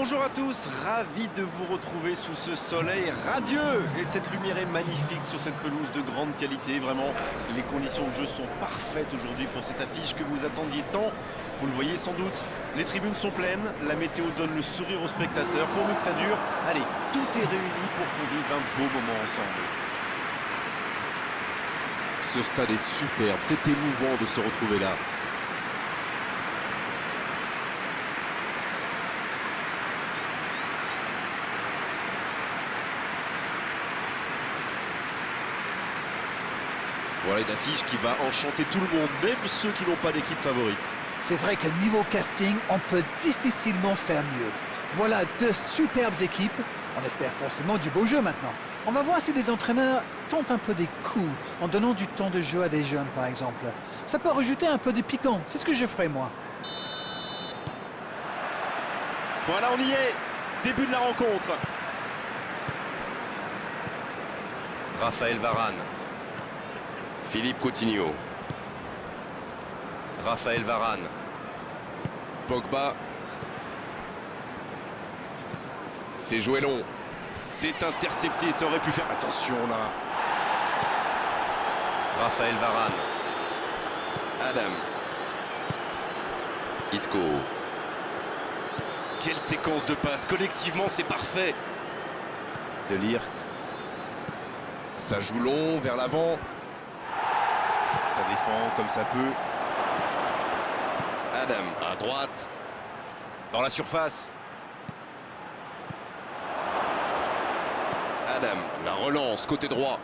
Bonjour à tous, ravi de vous retrouver sous ce soleil radieux. Et cette lumière est magnifique sur cette pelouse de grande qualité. Vraiment, les conditions de jeu sont parfaites aujourd'hui pour cette affiche que vous attendiez tant. Vous le voyez sans doute, les tribunes sont pleines, la météo donne le sourire aux spectateurs. Pourvu que ça dure, allez, tout est réuni pour qu'on vive un beau moment ensemble. Ce stade est superbe, c'est émouvant de se retrouver là. Voilà une affiche qui va enchanter tout le monde, même ceux qui n'ont pas d'équipe favorite. C'est vrai que niveau casting, on peut difficilement faire mieux. Voilà deux superbes équipes. On espère forcément du beau jeu maintenant. On va voir si les entraîneurs tentent un peu des coups en donnant du temps de jeu à des jeunes, par exemple. Ça peut rajouter un peu de piquant. C'est ce que je ferai, moi. Voilà, on y est. Début de la rencontre. Raphaël Varane. Philippe Coutinho. Raphaël Varane. Pogba. C'est joué long. C'est intercepté, ça aurait pu faire attention là. Raphaël Varane. Adam. Isco. Quelle séquence de passes, collectivement c'est parfait. De Ligt. Ça joue long vers l'avant. Ça défend comme ça peut. Adam à droite. Dans la surface. Adam, la relance côté droit.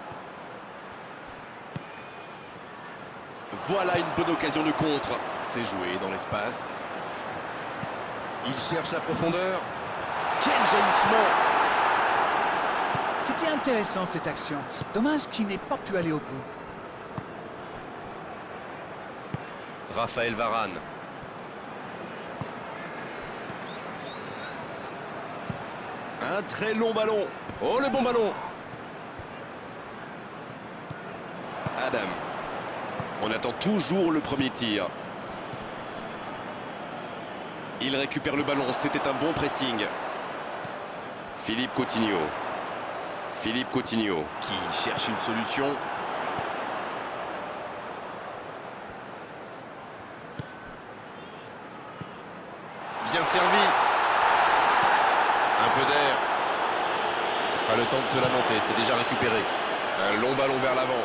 Voilà une bonne occasion de contre. C'est joué dans l'espace. Il cherche la profondeur. Quel jaillissement! C'était intéressant cette action. Dommage qu'il n'ait pas pu aller au bout. Raphaël Varane. Un très long ballon. Oh, le bon ballon! Adam. On attend toujours le premier tir. Il récupère le ballon, c'était un bon pressing. Philippe Coutinho. Philippe Coutinho Qui cherche une solution. bien servi. Un peu d'air. Pas le temps de se lamenter, c'est déjà récupéré. Un long ballon vers l'avant.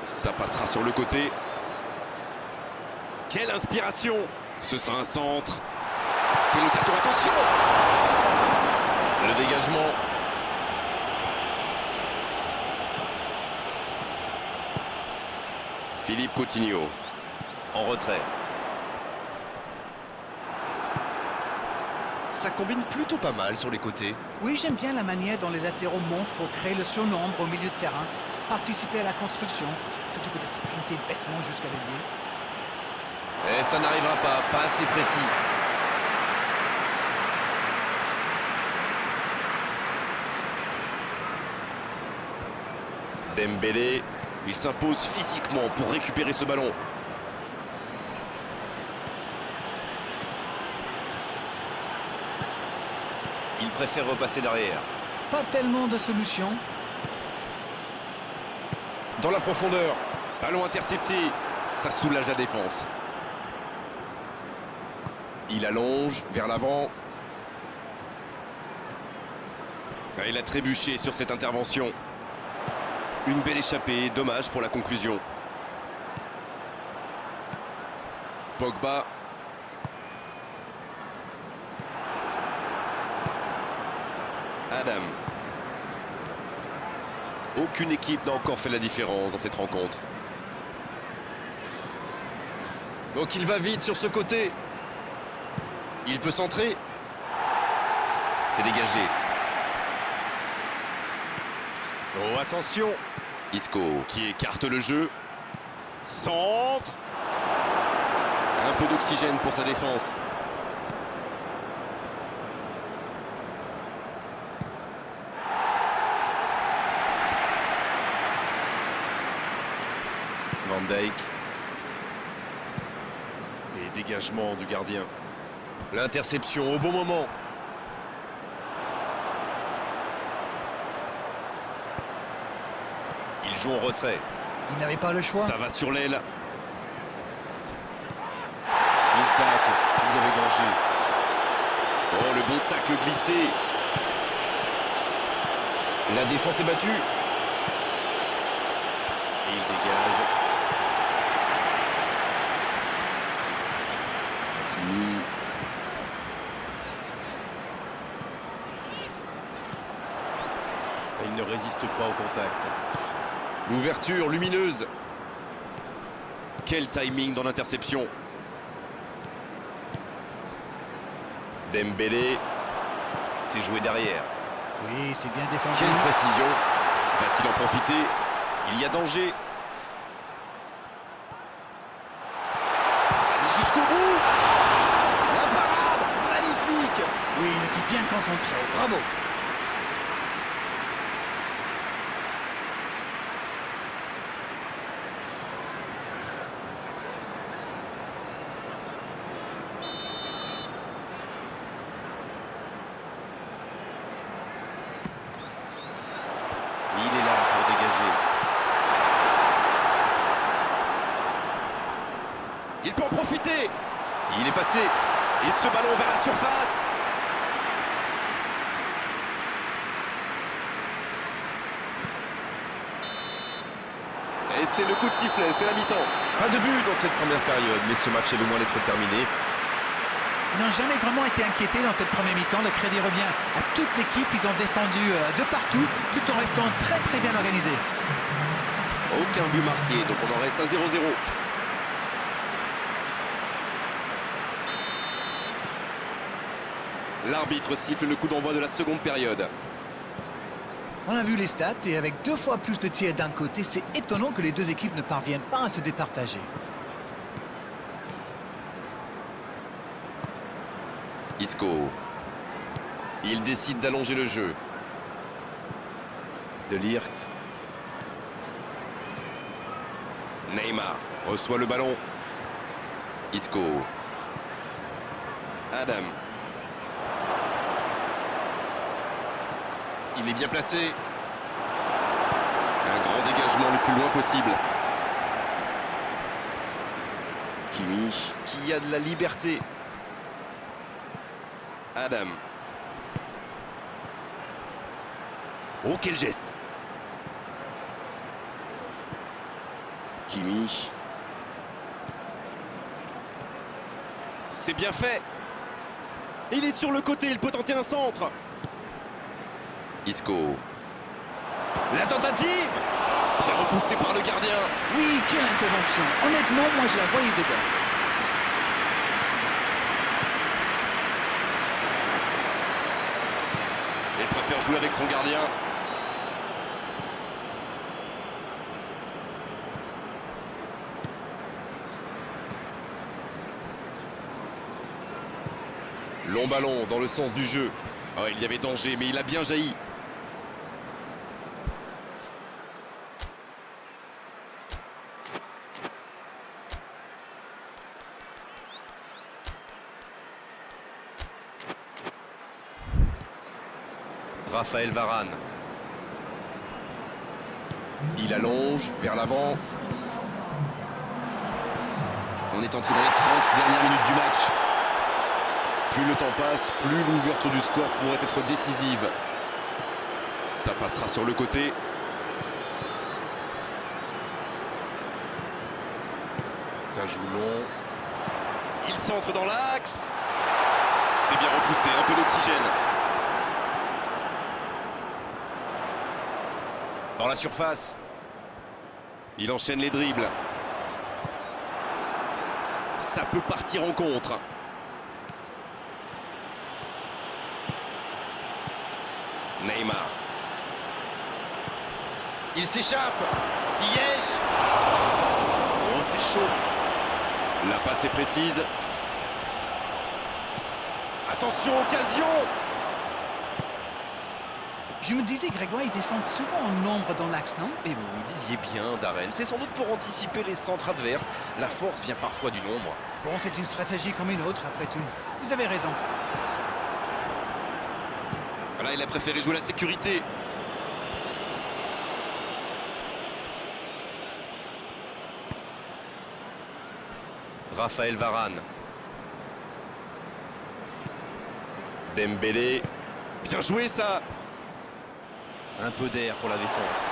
Ça passera sur le côté. Quelle inspiration! Ce sera un centre. Quelle occasion, attention! Le dégagement. Philippe Coutinho. En retrait. Ça combine plutôt pas mal sur les côtés. Oui, j'aime bien la manière dont les latéraux montent pour créer le surnombre au milieu de terrain, participer à la construction, plutôt que de sprinter bêtement jusqu'à l'ailier. Et ça n'arrivera pas assez précis. Dembélé, il s'impose physiquement pour récupérer ce ballon. Il préfère repasser derrière. Pas tellement de solutions. Dans la profondeur, ballon intercepté, ça soulage la défense. Il allonge vers l'avant. Il a trébuché sur cette intervention. Une belle échappée, dommage pour la conclusion. Pogba. Adam. Aucune équipe n'a encore fait la différence dans cette rencontre. Donc il va vite sur ce côté. Il peut centrer. C'est dégagé. Oh, attention! Isco qui écarte le jeu. Centre! Un peu d'oxygène pour sa défense. Van Dijk. Les dégagements du gardien. L'interception au bon moment. Ils jouent en retrait. Il n'avait pas le choix. Ça va sur l'aile. Il tacle. Ils avaient danger. Oh, le bon tacle glissé. La défense est battue. Et il dégage. Hakimi. Il ne résiste pas au contact. L'ouverture lumineuse. Quel timing dans l'interception. Dembélé. C'est joué derrière. Oui, c'est bien défendu. Quelle précision. Va-t-il en profiter? Il y a danger. Jusqu'au bout. La parade. Magnifique. Oui, il était bien concentré. Bravo. Il est là pour dégager. Il peut en profiter. Il est passé. Et ce ballon vers la surface. Et c'est le coup de sifflet, c'est la mi-temps. Pas de but dans cette première période, mais ce match est loin d'être terminé. Ils n'ont jamais vraiment été inquiétés dans cette première mi-temps. Le crédit revient à toute l'équipe. Ils ont défendu de partout, tout en restant très très bien organisés. Aucun but marqué, donc on en reste à 0-0. L'arbitre siffle le coup d'envoi de la seconde période. On a vu les stats et avec 2 fois plus de tirs d'un côté, c'est étonnant que les deux équipes ne parviennent pas à se départager. Isco. Il décide d'allonger le jeu. De Ligt. Neymar reçoit le ballon. Isco. Adam. Il est bien placé. Un grand dégagement le plus loin possible. Kimi, qui a de la liberté. Adam. Oh, quel geste. Kimi. C'est bien fait. Il est sur le côté, il peut tenter un centre. Isco. La tentative. Bien repoussé par le gardien. Oui, quelle intervention. Honnêtement, moi je la voyais dedans. Il préfère jouer avec son gardien. Long ballon dans le sens du jeu. Oh, il y avait danger, mais il a bien jailli. Raphaël Varane. Il allonge vers l'avant. On est entré dans les 30 dernières minutes du match. Plus le temps passe, plus l'ouverture du score pourrait être décisive. Ça passera sur le côté. Ça joue long. Il centre dans l'axe. C'est bien repoussé, un peu d'oxygène. Dans la surface. Il enchaîne les dribbles. Ça peut partir en contre. Neymar. Il s'échappe. Ziyech. Oh, c'est chaud. La passe est précise. Attention, occasion. Je me disais, Grégoire, ils défendent souvent en nombre dans l'axe, non? Et vous vous disiez bien, Darren, c'est sans doute pour anticiper les centres adverses. La force vient parfois du nombre. Bon, c'est une stratégie comme une autre, après tout. Vous avez raison. Voilà, il a préféré jouer la sécurité. Raphaël Varane. Dembélé. Bien joué, ça. Un peu d'air pour la défense.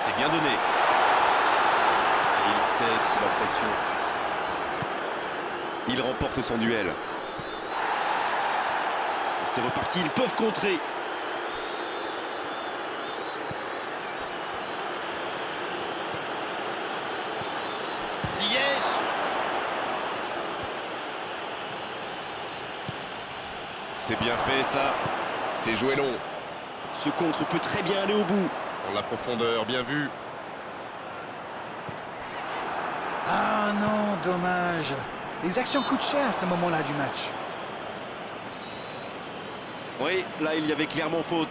C'est bien donné. Et il cède sous la pression. Il remporte son duel. C'est reparti, ils peuvent contrer. Ziyech. C'est bien fait, ça. C'est joué long. Ce contre peut très bien aller au bout. Dans la profondeur, bien vu. Ah non, dommage. Les actions coûtent cher à ce moment-là du match. Oui, là, il y avait clairement faute.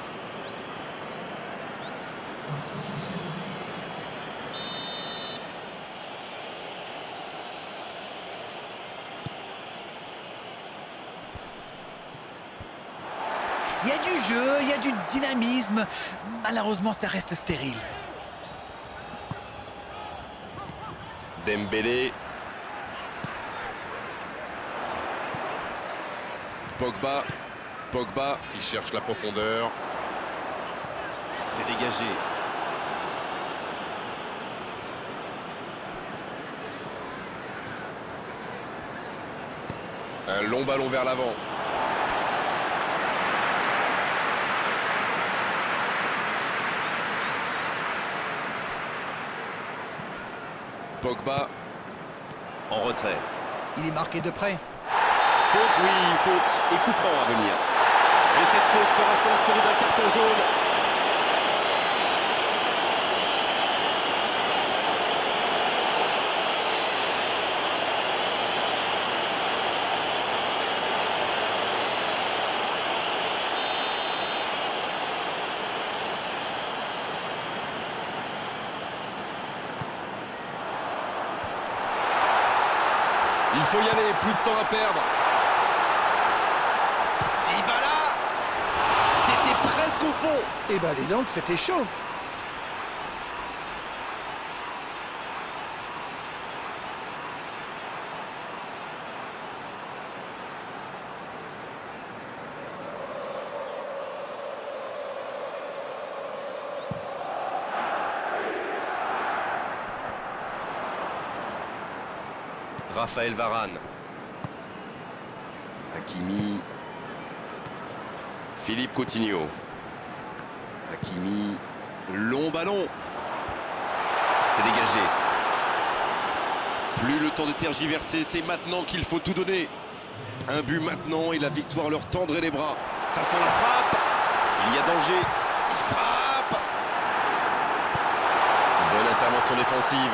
Il y a du jeu, il y a du dynamisme. Malheureusement, ça reste stérile. Dembélé. Pogba. Pogba qui cherche la profondeur. C'est dégagé. Un long ballon vers l'avant. Pogba en retrait. Il est marqué de près. Faute, oui, faute. Et coup franc à venir. Et cette faute sera sanctionnée d'un carton jaune. Il faut y aller, plus de temps à perdre. Dybala. C'était presque au fond. Eh ben, dis donc, c'était chaud. Raphaël Varane. Hakimi. Philippe Coutinho. Hakimi. Long ballon. C'est dégagé. Plus le temps de tergiverser, c'est maintenant qu'il faut tout donner. Un but maintenant et la victoire leur tendrait les bras. Ça sent la frappe. Il y a danger. Il frappe. Bonne intervention défensive.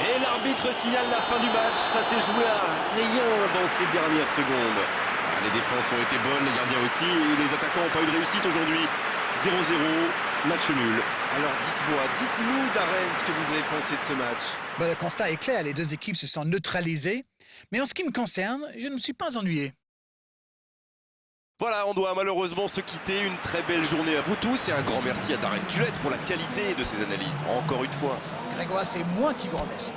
Et l'arbitre signale la fin du match. Ça s'est joué à rien dans ces dernières secondes. Les défenses ont été bonnes, les gardiens aussi. Et les attaquants n'ont pas eu de réussite aujourd'hui. 0-0, match nul. Alors dites-nous Darren ce que vous avez pensé de ce match. Ben, le constat est clair, les deux équipes se sont neutralisées. Mais en ce qui me concerne, je ne me suis pas ennuyé. Voilà, on doit malheureusement se quitter. Une très belle journée à vous tous et un grand merci à Darren Tulette pour la qualité de ses analyses. Encore une fois. Grégoire, c'est moi qui vous remercie.